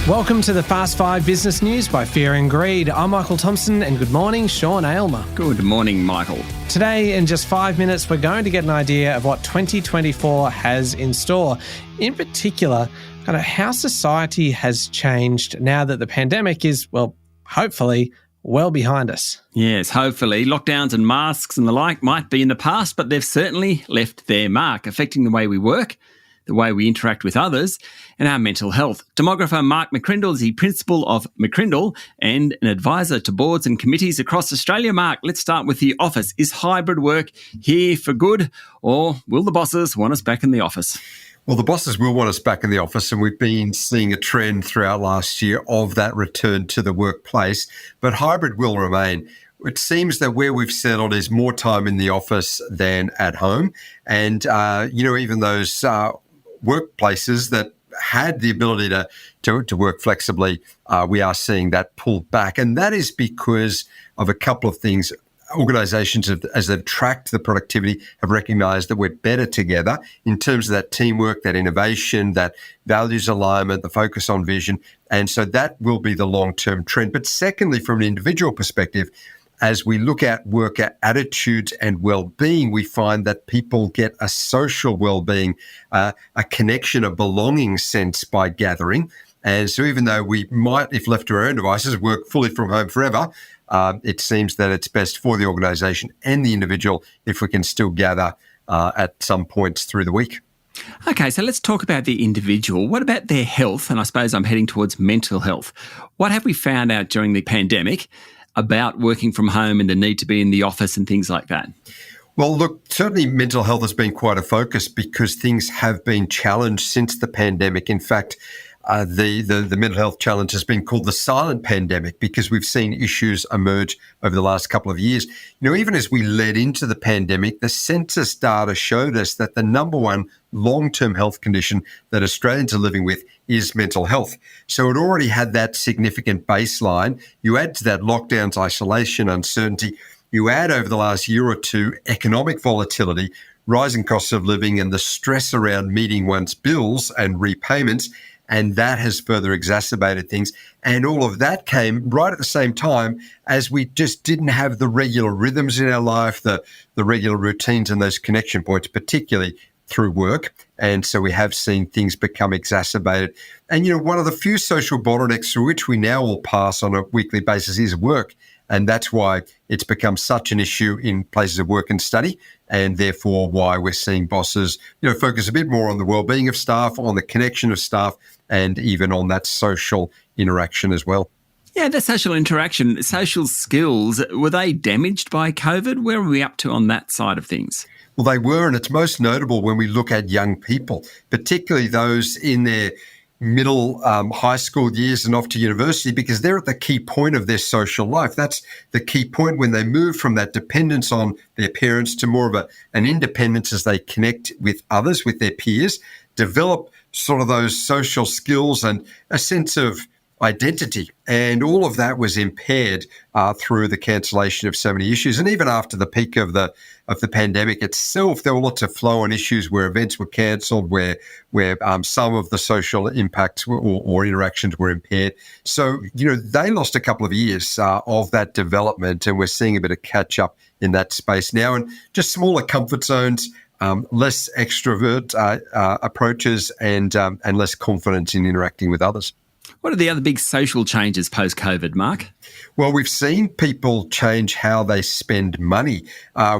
Welcome to the Fast 5 Business News by Fear and Greed. I'm Michael Thompson and good morning, Sean Aylmer. Good morning, Michael. Today, in just 5 minutes, we're going to get an idea of what 2024 has in store. In particular, kind of how society has changed now that the pandemic is, well, hopefully, well behind us. Yes, hopefully. Lockdowns and masks and the like might be in the past, but they've certainly left their mark, affecting the way we work, the way we interact with others, and our mental health. Demographer Mark McCrindle is the principal of McCrindle and an advisor to boards and committees across Australia. Mark, let's start with the office. Is hybrid work here for good, or will the bosses want us back in the office? Well, the bosses will want us back in the office, and we've been seeing a trend throughout last year of that return to the workplace, but hybrid will remain. It seems that where we've settled is more time in the office than at home. And, even those workplaces that had the ability to work flexibly, we are seeing that pulled back. And that is because of a couple of things. Organisations, as they've tracked the productivity, have recognised that we're better together in terms of that teamwork, that innovation, that values alignment, the focus on vision. And so that will be the long-term trend. But secondly, from an individual perspective, as we look at worker attitudes and well-being, we find that people get a social well-being, a connection, a belonging sense by gathering. And so even though we might, if left to our own devices, work fully from home forever, it seems that it's best for the organisation and the individual if we can still gather at some points through the week. Okay, so let's talk about the individual. What about their health? And I suppose I'm heading towards mental health. What have we found out during the pandemic about working from home and the need to be in the office and things like that? Well, look, certainly mental health has been quite a focus because things have been challenged since the pandemic. In fact, the mental health challenge has been called the silent pandemic because we've seen issues emerge over the last couple of years. Even as we led into the pandemic, the census data showed us that the number one long-term health condition that Australians are living with is mental health. So it already had that significant baseline. You add to that lockdowns, isolation, uncertainty. You add over the last year or two economic volatility, rising costs of living, and the stress around meeting one's bills and repayments. And that has further exacerbated things. And all of that came right at the same time as we just didn't have the regular rhythms in our life, the regular routines and those connection points, particularly through work. And so we have seen things become exacerbated. And, one of the few social bottlenecks through which we now all pass on a weekly basis is work. And that's why it's become such an issue in places of work and study, and therefore why we're seeing bosses, focus a bit more on the well-being of staff, on the connection of staff, and even on that social interaction as well. Yeah, the social interaction, social skills, were they damaged by COVID? Where are we up to on that side of things? Well, they were, and it's most notable when we look at young people, particularly those in their middle high school years and off to university, because they're at the key point of their social life. That's the key point when they move from that dependence on their parents to more of an independence as they connect with others, with their peers, develop sort of those social skills and a sense of identity. And all of that was impaired through the cancellation of so many issues. And even after the peak of the pandemic itself, there were lots of flow-on issues where events were cancelled, where some of the social impacts or interactions were impaired. So, they lost a couple of years of that development, and we're seeing a bit of catch-up in that space now. And just smaller comfort zones, less extrovert approaches, and less confidence in interacting with others. What are the other big social changes post-COVID, Mark? Well, we've seen people change how they spend money.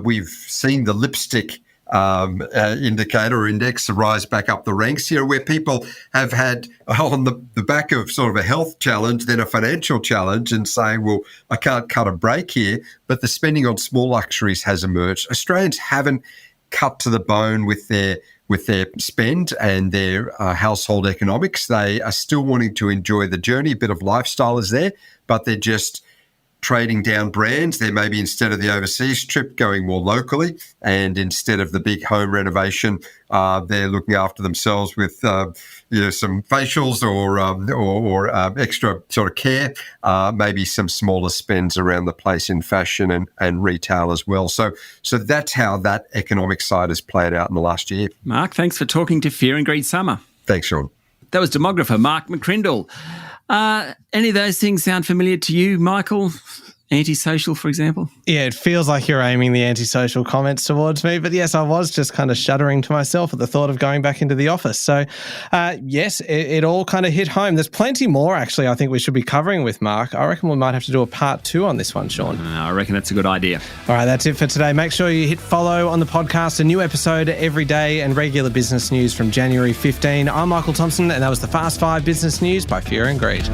We've seen the lipstick indicator or index rise back up the ranks here, where people have had on the back of sort of a health challenge, then a financial challenge, and saying, well, I can't cut a break here, but the spending on small luxuries has emerged. Australians haven't cut to the bone with their spend and their household economics. They are still wanting to enjoy the journey. A bit of lifestyle is there, but they're just trading down brands. They maybe, instead of the overseas trip, going more locally, and instead of the big home renovation, they're looking after themselves with some facials or extra sort of care, maybe some smaller spends around the place in fashion and retail as well. So that's how that economic side has played out in the last year. Mark, thanks for talking to Fear and Greed Summer. Thanks, Sean. That was demographer Mark McCrindle. Any of those things sound familiar to you, Michael? Antisocial, for example? Yeah, it feels like you're aiming the antisocial comments towards me. But yes, I was just kind of shuddering to myself at the thought of going back into the office. So yes, it all kind of hit home. There's plenty more, actually, I think we should be covering with Mark. I reckon we might have to do a part 2 on this one, Sean. I reckon that's a good idea. All right, that's it for today. Make sure you hit follow on the podcast. A new episode every day and regular business news from January 15. I'm Michael Thompson, and that was the Fast 5 Business News by Fear and Greed.